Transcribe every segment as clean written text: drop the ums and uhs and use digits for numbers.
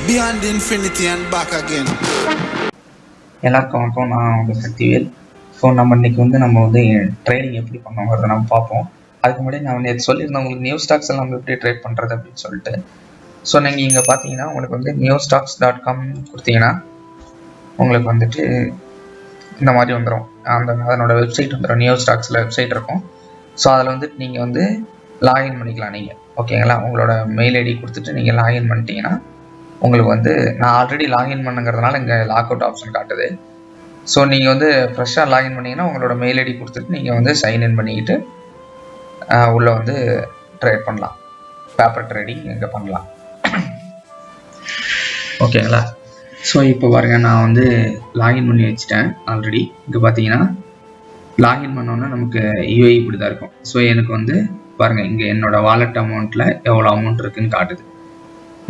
beyond infinity and back again. எல்லாருக்கும் வணக்கம். நான் உங்கள் சக்திவேல். ஸோ நம்ம இன்னைக்கு நம்ம ட்ரேடிங் எப்படி பண்ணுவோங்கிறத நம்ம பார்ப்போம். அதுக்கு முன்னாடி நான் நேற்று சொல்லியிருந்தேன் உங்களுக்கு நியூ ஸ்டாக்ஸ் எல்லாம் எப்படி ட்ரேட் பண்ணுறது அப்படின்னு சொல்லிட்டு. ஸோ நீங்கள் இங்கே பார்த்தீங்கன்னா உங்களுக்கு newstocks.com கொடுத்தீங்கன்னா உங்களுக்கு இந்த மாதிரி வந்துடும். அதனோட வெப்சைட் வந்துடும். நியூ ஸ்டாக்ஸில் வெப்சைட் இருக்கும். ஸோ அதில் நீங்கள் லாகின் பண்ணிக்கலாம். நீங்கள் ஓகேங்களா, உங்களோட மெயில் ஐடி கொடுத்துட்டு நீங்கள் லாகின் பண்ணிட்டீங்கன்னா உங்களுக்கு நான் ஆல்ரெடி லாகின் பண்ணுங்கிறதுனால இங்கே லாக் அவுட் ஆப்ஷன் காட்டுது. ஸோ நீங்கள் ஃப்ரெஷ்ஷாக லாகின் பண்ணிங்கன்னா உங்களோட மெயில் ஐடி கொடுத்துட்டு நீங்கள் சைன்இன் பண்ணிக்கிட்டு உள்ளே ட்ரேட் பண்ணலாம். பேப்பர் ட்ரேடிங் இங்கே பண்ணலாம். ஓகேங்களா. ஸோ இப்போ பாருங்கள், நான் லாகின் பண்ணி வச்சுட்டேன் ஆல்ரெடி. இங்கே பார்த்தீங்கன்னா லாகின் பண்ணோன்னா நமக்கு யூஐ இப்படி தான் இருக்கும். ஸோ எனக்கு பாருங்கள், இங்கே என்னோடய வாலெட் அமௌண்ட்டில் எவ்வளோ அமௌண்ட் இருக்குதுன்னு காட்டுது.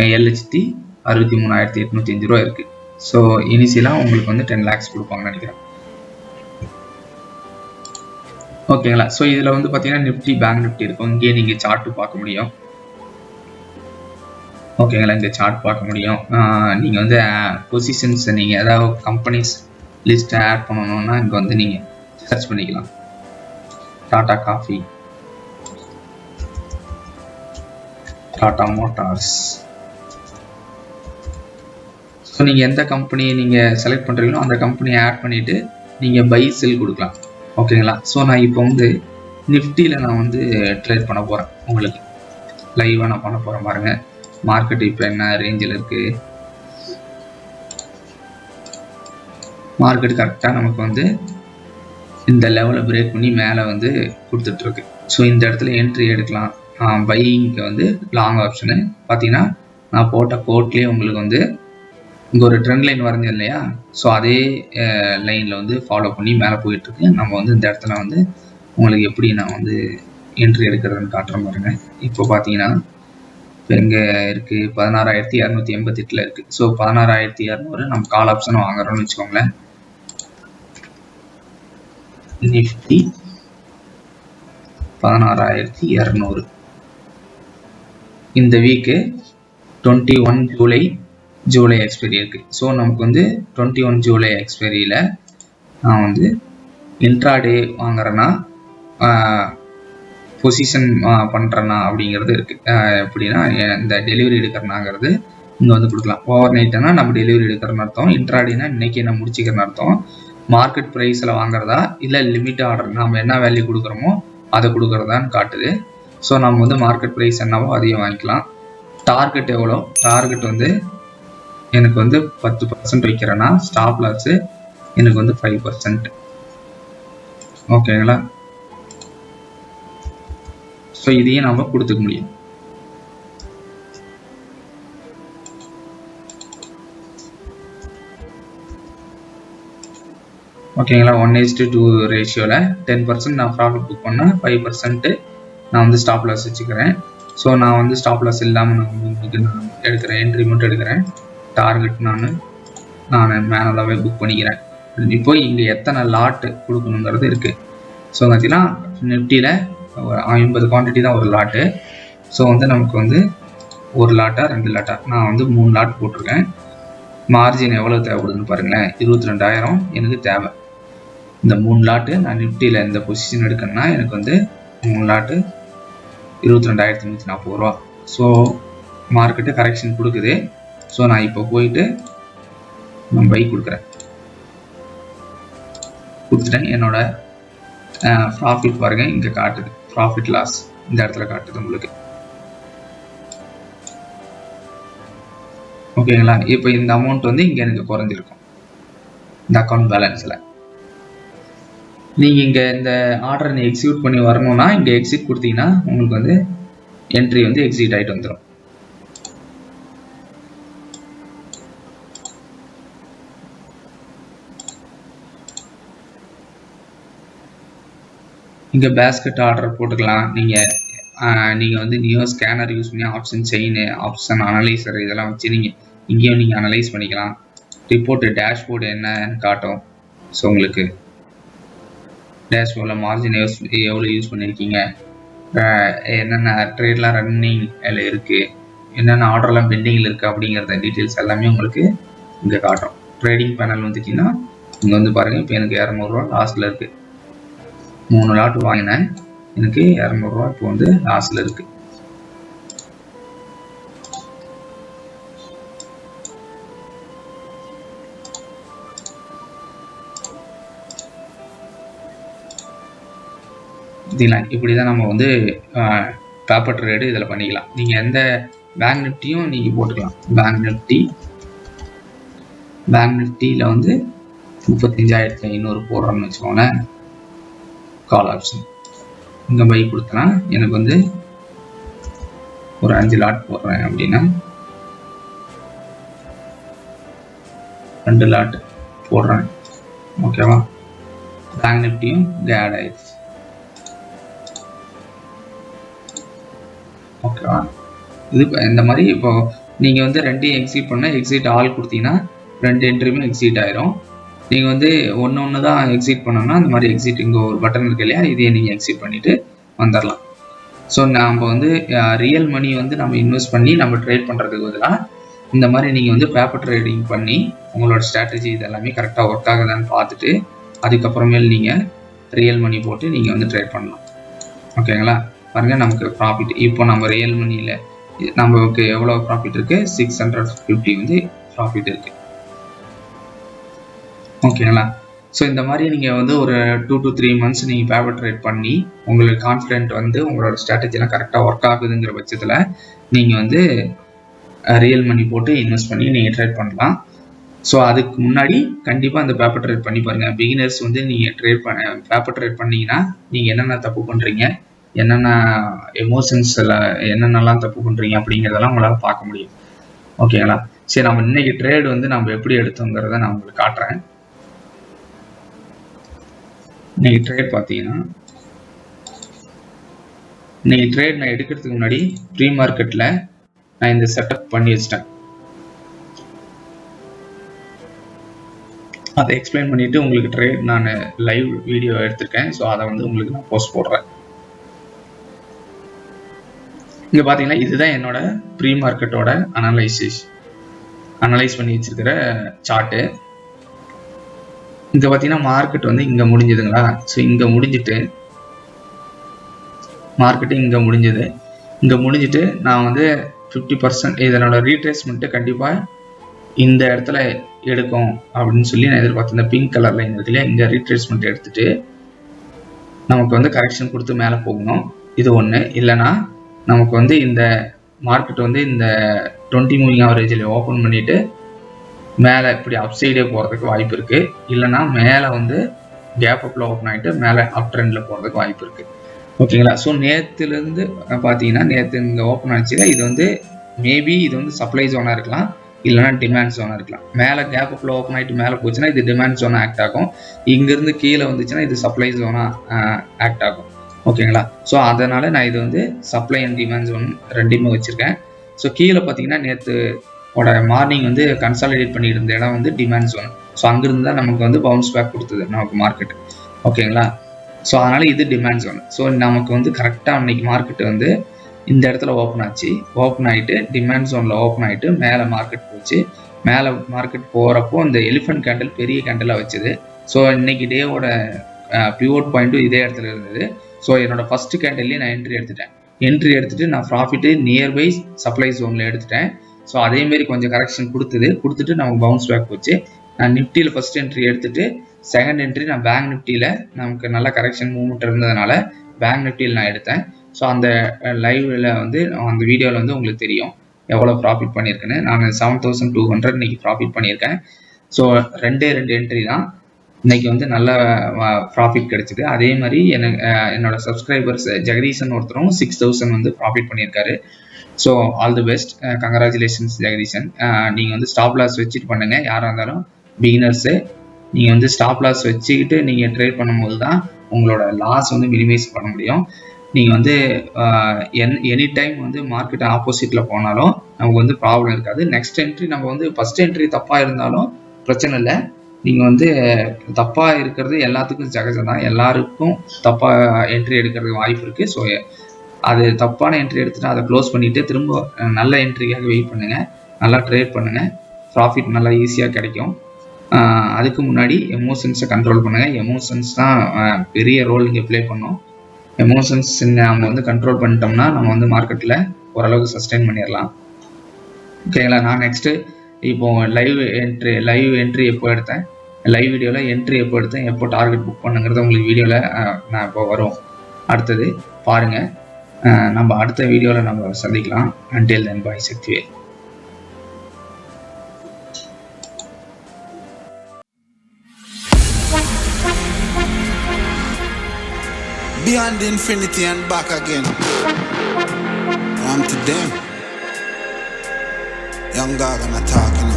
7,63,805 ரூபா இருக்குது. ஸோ இனிஷியலாக உங்களுக்கு 10 lakhs கொடுப்பாங்கன்னு நினைக்கிறேன். ஓகேங்களா. ஸோ இதில் பார்த்தீங்கன்னா நிஃப்டி பேங்க் நிஃப்டி இருக்கும். இங்கேயே நீங்கள் சார்ட்டு பார்க்க முடியும். ஓகேங்களா, இங்கே சார்ட் பார்க்க முடியும். நீங்கள் பொசிஷன்ஸை நீங்கள் ஏதாவது கம்பெனிஸ் லிஸ்ட்டை ஆட் பண்ணணும்னா இங்கே நீங்கள் சர்ச் பண்ணிக்கலாம். Tata coffee, Tata Motors. So நீங்கள் எந்த கம்பெனியை நீங்கள் செலக்ட் பண்ணுறீங்களோ அந்த கம்பெனியை ஆட் பண்ணிவிட்டு நீங்கள் பை செல் கொடுக்கலாம். ஓகேங்களா. ஸோ நான் இப்போ நிஃப்டியில் நான் ட்ரேட் பண்ண போகிறேன். உங்களுக்கு லைவாக நான் பண்ண போகிறேன். பாருங்க, மார்க்கெட் இப்போ என்ன ரேஞ்சில் இருக்குது. மார்க்கெட் கரெக்டாக நமக்கு இந்த லெவலை பிரேக் பண்ணி மேலே கொடுத்துட்ருக்கு. ஸோ இந்த இடத்துல என்ட்ரி எடுக்கலாம். பையிங்க்கு லாங் ஆப்ஷனு பார்த்தீங்கன்னா நான் போட்ட கோட்லேயே உங்களுக்கு இங்கே ஒரு ட்ரெண்ட் லைன் வரைஞ்சது இல்லையா. ஸோ அதே லைனில் ஃபாலோ பண்ணி மேலே போயிட்டுருக்கு. நம்ம இந்த இடத்துல உங்களுக்கு எப்படி நான் என்ட்ரி எடுக்கிறதுன்னு காட்டுற பாருங்க. இப்போ பார்த்தீங்கன்னா இப்போ எங்கே இருக்குது, 16,288 இருக்குது. ஸோ 16,200 நம்ம கால் ஆப்ஷன் வாங்குறோம்னு வச்சுக்கோங்களேன். நிஃப்டி 16,200 இந்த வீக்கு 21 ஜூலை எக்ஸ்பைரி இருக்குது. ஸோ நமக்கு 21 ஜூலை எக்ஸ்பைரியில் நான் இன்ட்ராடே வாங்குறேன்னா பொசிஷன் பண்ணுறேன்னா அப்படிங்கிறது இருக்குது. எப்படின்னா இந்த டெலிவரி எடுக்கிறனாங்கிறது இங்கே கொடுக்கலாம். ஓவர் நைட்டுனா நம்ம டெலிவரி எடுக்கிறன்னு அர்த்தம். இன்ட்ராடேனா இன்னைக்கு என்ன முடிச்சுக்கிறன்னு அர்த்தம். மார்க்கெட் ப்ரைஸில் வாங்குறதா இல்லை லிமிட் ஆர்டர் நம்ம என்ன வேல்யூ கொடுக்குறோமோ அதை கொடுக்குறதான்னு காட்டுது. ஸோ நம்ம மார்க்கெட் ப்ரைஸ் என்னவோ அதையும் வாங்கிக்கலாம். டார்கெட் எவ்வளோ, டார்கெட் எனக்கு 10% வைக்கிறேன்னா ஸ்டாப் லாஸ் எனக்கு 5%. ஓகேங்களா. ஸோ இதையும் நம்ம கொடுத்துக்க முடியும். ஓகேங்களா. 1:2 ரேஷியோவில் 10% நான் ப்ராஃபிட் புக் பண்ணால் 5% நான் ஸ்டாப் லாஸ் வச்சுக்கிறேன். ஸோ நான் ஸ்டாப் லாஸ் இல்லாமல் நான் எடுக்கிறேன், என்ட்ரி மட்டும் எடுக்கிறேன். டார்கெட் நான் மேனுவலாகவே புக் பண்ணிக்கிறேன். இப்போ இங்கே எத்தனை லாட்டு கொடுக்கணுங்கிறது இருக்குது. ஸோ பார்த்தீங்கன்னா நிஃப்டியில் 50 குவான்டிட்டி தான் ஒரு லாட்டு. ஸோ நமக்கு ஒரு லாட்டா 2 லாட்டா நான் 3 லாட் போட்டிருக்கேன். மார்ஜின் எவ்வளோ தேவைப்படுதுன்னு பாருங்களேன். 22,000 எனக்கு தேவை. இந்த 3 லாட்டு நான் நிஃப்டியில் இந்த பொசிஷன் எடுக்கணும்னா எனக்கு 3 லாட்டு 22,340 ரூபா. ஸோ மார்க்கெட்டு கரெக்ஷன் கொடுக்குது. ஸோ நான் இப்போ போயிட்டு நான் பை கொடுத்துட்டேன். என்னோட ப்ராஃபிட் பாருங்க இங்கே காட்டுது. ப்ராஃபிட் லாஸ் இந்த இடத்துல காட்டுது உங்களுக்கு. ஓகேங்களா. இப்போ இந்த அமௌண்ட் இங்கே எனக்கு குறைஞ்சிருக்கும் இந்த அக்கௌண்ட் பேலன்ஸில். நீங்கள் இங்கே இந்த ஆர்டரை எக்ஸிக்யூட் பண்ணி வரணும்னா இங்கே எக்ஸிட் கொடுத்தீங்கன்னா உங்களுக்கு என்ட்ரி எக்ஸிட் ஆகிட்டு வந்துடும். இங்கே பேஸ்கெட் ஆர்டர் போட்டுக்கலாம். நீங்கள் நியூ ஸ்கேனர் யூஸ் பண்ணி ஆப்ஷன் செயின், ஆப்ஷன் அனலைசர் இதெல்லாம் வச்சு இங்கேயும் நீங்கள் அனலைஸ் பண்ணிக்கலாம். ரிப்போர்ட்டு டேஷ்போர்டு என்னன்னு காட்டும். ஸோ உங்களுக்கு டேஷ்போர்டில் மார்ஜின் எவ்வளோ யூஸ் பண்ணியிருக்கீங்க, என்னென்ன ட்ரேட்லாம் ரன்னிங் அதில் இருக்குது, என்னென்ன ஆர்டர்லாம் பெண்டிங்கில் இருக்குது அப்படிங்கிறத டீட்டெயில்ஸ் எல்லாமே உங்களுக்கு இங்கே காட்டும். ட்ரேடிங் பேனல் வந்துட்டிங்கன்னா இங்கே வந்து பாருங்கள், இப்போ எனக்கு 200 ரூபா லாஸில் இருக்குது. 3 லாட் வாங்கினேன், எனக்கு 200 ரூபா இப்போ வந்து லாஸில் இருக்குது. இப்படி தான் நம்ம வந்து பேப்பர் ட்ரேடு இதில் பண்ணிக்கலாம். நீங்கள் எந்த பேங்க் நிஃப்டியும் நீங்கள் போட்டுக்கலாம். பேங்க் நிஃப்டியில் வந்து 35,500 போடுறோம்னு வச்சுக்கோங்களேன். கால் ஆப்ஷன் இங்கே பை கொடுத்தனா எனக்கு வந்து ஒரு 5 லாட் போடுறேன் அப்படின்னா 2 லாட் போடுறேன். ஓகேவா? பேங்க் நிஃப்டியும் இங்கே ஆட் ஆயிடுச்சு. ஓகேவா? இது இந்த மாதிரி இப்போ நீங்கள் வந்து 2 எக்ஸிட் பண்ணால் எக்ஸிட் ஆல் கொடுத்தீங்கன்னா 2 என்ட்ரியுமே எக்ஸிட் ஆயிரும். நீங்கள் வந்து ஒன்று தான் எக்ஸிட் பண்ணோம்னா அந்த மாதிரி எக்ஸிட் இங்கே ஒரு பட்டன் இருக்கு இல்லையா, இதையே நீங்கள் எக்ஸிட் பண்ணிவிட்டு வந்துடலாம். ஸோ நம்ம வந்து ரியல் மணி வந்து நம்ம இன்வெஸ்ட் பண்ணி நம்ம ட்ரேட் பண்ணுறதுக்கு பதிலாக இந்த மாதிரி நீங்கள் வந்து பேப்பர் ட்ரேடிங் பண்ணி உங்களோட ஸ்ட்ராட்டஜி இதெல்லாமே கரெக்டாக ஒர்க் ஆகுதான்னு பார்த்துட்டு அதுக்கப்புறமேல் நீங்கள் ரியல் மணி போட்டு நீங்கள் வந்து ட்ரேட் பண்ணலாம். ஓகேங்களா? பாருங்கள், நமக்கு ப்ராஃபிட் இப்போ நம்ம ரியல் மணியில் நமக்கு எவ்வளோ ப்ராஃபிட் இருக்குது? 650 வந்து ப்ராஃபிட் இருக்குது. ஓகேங்களா? ஸோ இந்த மாதிரி நீங்கள் வந்து ஒரு 2 to 3 months நீங்கள் பேப்பர் ட்ரேட் பண்ணி உங்களுக்கு கான்ஃபிடென்ட் வந்து உங்களோட ஸ்ட்ராட்டஜிலாம் கரெக்டாக ஒர்க் ஆகுதுங்கிற பட்சத்தில் நீங்கள் வந்து ரியல் மணி போட்டு இன்வெஸ்ட் பண்ணி நீங்கள் ட்ரேட் பண்ணலாம். ஸோ அதுக்கு முன்னாடி கண்டிப்பாக அந்த பேப்பர் ட்ரேட் பண்ணி பாருங்கள். பிகினர்ஸ் வந்து நீங்கள் பேப்பர் ட்ரேட் பண்ணிங்கன்னா நீங்கள் என்னென்ன தப்பு பண்ணுறீங்க, என்னென்ன எமோஷன்ஸில் என்னென்னலாம் தப்பு பண்ணுறீங்க அப்படிங்கிறதெல்லாம் உங்களால் பார்க்க முடியும். ஓகேங்களா? சரி, நம்ம இன்னைக்கு ட்ரேட் வந்து நம்ம எப்படி எடுத்தோங்கிறத நான் உங்களுக்கு காட்டுறேன். இன்னைக்கு ட்ரேட் பார்த்தீங்கன்னா, இன்னைக்கு ட்ரேட் நான் எடுக்கிறதுக்கு முன்னாடி ப்ரீ மார்க்கெட்டில் நான் இந்த செட்டப் பண்ணி வச்சிட்டேன். அதை எக்ஸ்பிளைன் பண்ணிட்டு உங்களுக்கு ட்ரேட் நான் லைவ் வீடியோ எடுத்திருக்கேன். ஸோ அதை வந்து உங்களுக்கு நான் போஸ்ட் போடுறேன். இங்கே பார்த்தீங்கன்னா இதுதான் என்னோட ப்ரீ மார்க்கெட்டோட அனலைஸ் பண்ணி வச்சிருக்கிற சார்ட்டு. இங்கே பார்த்தீங்கன்னா மார்க்கெட் வந்து இங்கே முடிஞ்சதுங்களா? ஸோ இங்கே முடிஞ்சிட்டு மார்க்கெட்டு இங்கே முடிஞ்சிட்டு நான் வந்து 50% இதனோட ரீட்ரேஸ்மெண்ட்டு கண்டிப்பாக இந்த இடத்துல எடுக்கும் அப்படின்னு சொல்லி நான் எதிர்பார்த்தேன். இந்த பிங்க் கலர் லைன் இருக்கு இல்லையா, இங்கே ரீட்ரேஸ்மெண்ட் எடுத்துட்டு நமக்கு வந்து கரெக்ஷன் கொடுத்து மேலே போகணும். இது ஒன்று. இல்லைன்னா நமக்கு வந்து இந்த மார்க்கெட் வந்து இந்த 20 மூவிங் ஆவரேஜில் ஓப்பன் பண்ணிட்டு மேலே இப்படி அப்சைடே போகிறதுக்கு வாய்ப்பு இருக்குது. இல்லைன்னா மேலே வந்து கேப் அப்பில் ஓப்பன் ஆகிட்டு மேலே அப் ட்ரெண்டில் போகிறதுக்கு வாய்ப்பு இருக்குது. ஓகேங்களா? ஸோ நேற்றுலேருந்து பார்த்தீங்கன்னா நேற்று இங்கே ஓப்பன் ஆச்சுன்னா இது வந்து மேபி இது வந்து சப்ளை ஜோனாக இருக்கலாம், இல்லைனா டிமாண்ட் ஜோனாக இருக்கலாம். மேலே கேப் அப்பில் ஓப்பன் ஆகிட்டு மேலே போச்சுன்னா இது டிமாண்ட் ஜோனாக ஆக்ட் ஆகும். இங்கேருந்து கீழே வந்துச்சுன்னா இது சப்ளை ஜோனாக ஆக்ட் ஆகும். ஓகேங்களா? ஸோ அதனால் நான் இது வந்து சப்ளை அண்ட் டிமாண்ட் ஜோன் ரெண்டுமே வச்சுருக்கேன். ஸோ கீழே பார்த்தீங்கன்னா நேற்றுோட மார்னிங் வந்து கன்சாலிடேட் பண்ணிட்டு இருந்த இடம் வந்து டிமாண்ட் ஜோன். ஸோ அங்கேருந்து தான் நமக்கு வந்து பவுன்ஸ் பேக் கொடுத்தது நமக்கு மார்க்கெட். ஓகேங்களா? ஸோ அதனால் இது டிமாண்ட் ஜோன். ஸோ நமக்கு வந்து கரெக்டாக அன்னைக்கு மார்க்கெட் வந்து இந்த இடத்துல ஓப்பன் ஆச்சு. ஓப்பன் ஆகிட்டு டிமாண்ட் ஜோனில் ஓப்பன் ஆகிட்டு மேலே மார்க்கெட் போச்சு. மேலே மார்க்கெட் போகிறப்போ இந்த எலிஃபென்ட் கேண்டில் பெரிய கேண்டிலாக வச்சுது. ஸோ இன்னைக்கு டேவோட பிவோட் பாயிண்ட்டும் இதே இடத்துல இருந்தது. ஸோ என்னோட ஃபர்ஸ்ட் கேண்டில்லையே நான் என்ட்ரி எடுத்துட்டு நான் ப்ராஃபிட்டு நியர்பை சப்ளை ஜோனில் எடுத்துட்டேன். ஸோ அதேமாரி கொஞ்சம் கரெக்ஷன் கொடுத்துட்டு நமக்கு பவுன்ஸ் பேக் போச்சு. நான் நிஃப்டியில் ஃபர்ஸ்ட் என்ட்ரி எடுத்துட்டு செகண்ட் என்ட்ரி நான் பேங்க் நிஃப்டியில் நமக்கு நல்ல கரெக்ஷன் மூவ்மெண்ட் இருந்ததுனால பேங்க் நிஃப்டியில் நான் எடுத்தேன். ஸோ அந்த லைவில் வந்து அந்த வீடியோவில் வந்து உங்களுக்கு தெரியும் எவ்வளோ ப்ராஃபிட் பண்ணியிருக்கேன்னு. நான் 7,200 இன்னைக்கு ப்ராஃபிட் பண்ணியிருக்கேன். ஸோ ரெண்டு என்ட்ரி தான் இன்னைக்கு வந்து நல்ல ப்ராஃபிட் கிடைச்சிது. அதே மாதிரி என்னோட சப்ஸ்கிரைபர்ஸ் ஜெகதீசன் ஒருத்தரும் 6,000 வந்து ப்ராஃபிட் பண்ணியிருக்காரு. So all the best, congratulations Jagadeesan. நீங்கள் வந்து ஸ்டாப் லாஸ் வச்சுட்டு பண்ணுங்கள். யாராக இருந்தாலும் பிகினர்ஸு நீங்கள் வந்து ஸ்டாப் லாஸ் வச்சுக்கிட்டு நீங்கள் ட்ரேட் பண்ணும்போது தான் உங்களோட லாஸ் வந்து மினிமைஸ் பண்ண முடியும். நீங்கள் வந்து எனி டைம் வந்து மார்க்கெட் ஆப்போசிட்டில் போனாலும் நமக்கு வந்து ப்ராப்ளம் இருக்காது. நெக்ஸ்ட் என்ட்ரி நம்ம வந்து ஃபஸ்ட் என்ட்ரி தப்பாக இருந்தாலும் பிரச்சனை இல்லை. நீங்கள் வந்து தப்பாக இருக்கிறது எல்லாத்துக்கும் சகஜம் தான். எல்லாருக்கும் தப்பாக என்ட்ரி எடுக்கிறதுக்கு வாய்ப்பு இருக்குது. ஸோ அது தப்பான என்ட்ரி எடுத்துட்டு அதை க்ளோஸ் பண்ணிவிட்டு திரும்ப நல்ல என்ட்ரிக்காக வெயிட் பண்ணுங்கள், நல்லா ட்ரேட் பண்ணுங்கள், ப்ராஃபிட் நல்லா ஈஸியாக கிடைக்கும். அதுக்கு முன்னாடி எமோஷன்ஸை கண்ட்ரோல் பண்ணுங்கள். எமோஷன்ஸ் தான் பெரிய ரோல் இங்கே ப்ளே பண்ணும். எமோஷன்ஸ் நம்ம வந்து கண்ட்ரோல் பண்ணிட்டோம்னா நம்ம வந்து மார்க்கெட்டில் ஓரளவுக்கு சஸ்டெயின் பண்ணிடலாம். ஓகேங்களா? நான் நெக்ஸ்ட்டு இப்போ லைவ் என்ட்ரி எப்போ எடுத்தேன், லைவ் வீடியோவில் என்ட்ரி எப்போ எடுத்தேன், எப்போ டார்கெட் புக் பண்ணுங்கிறது உங்களுக்கு வீடியோவில் நான் இப்போ வரும். அடுத்தது பாருங்கள். நம்ம அடுத்த வீடியோவில் நம்ம சந்திக்கலாம். until then bye. Sakthivel. Beyond infinity and back again. I'm to them. Young dog and talking.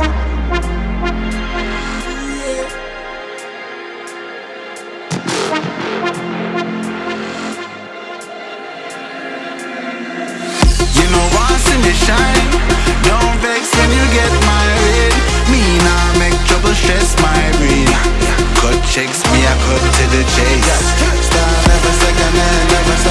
You know once in the shine, don't vex when you get married. Me nah make trouble stress my brain. Cut checks, me I cut to the chase. Start never second and never stop.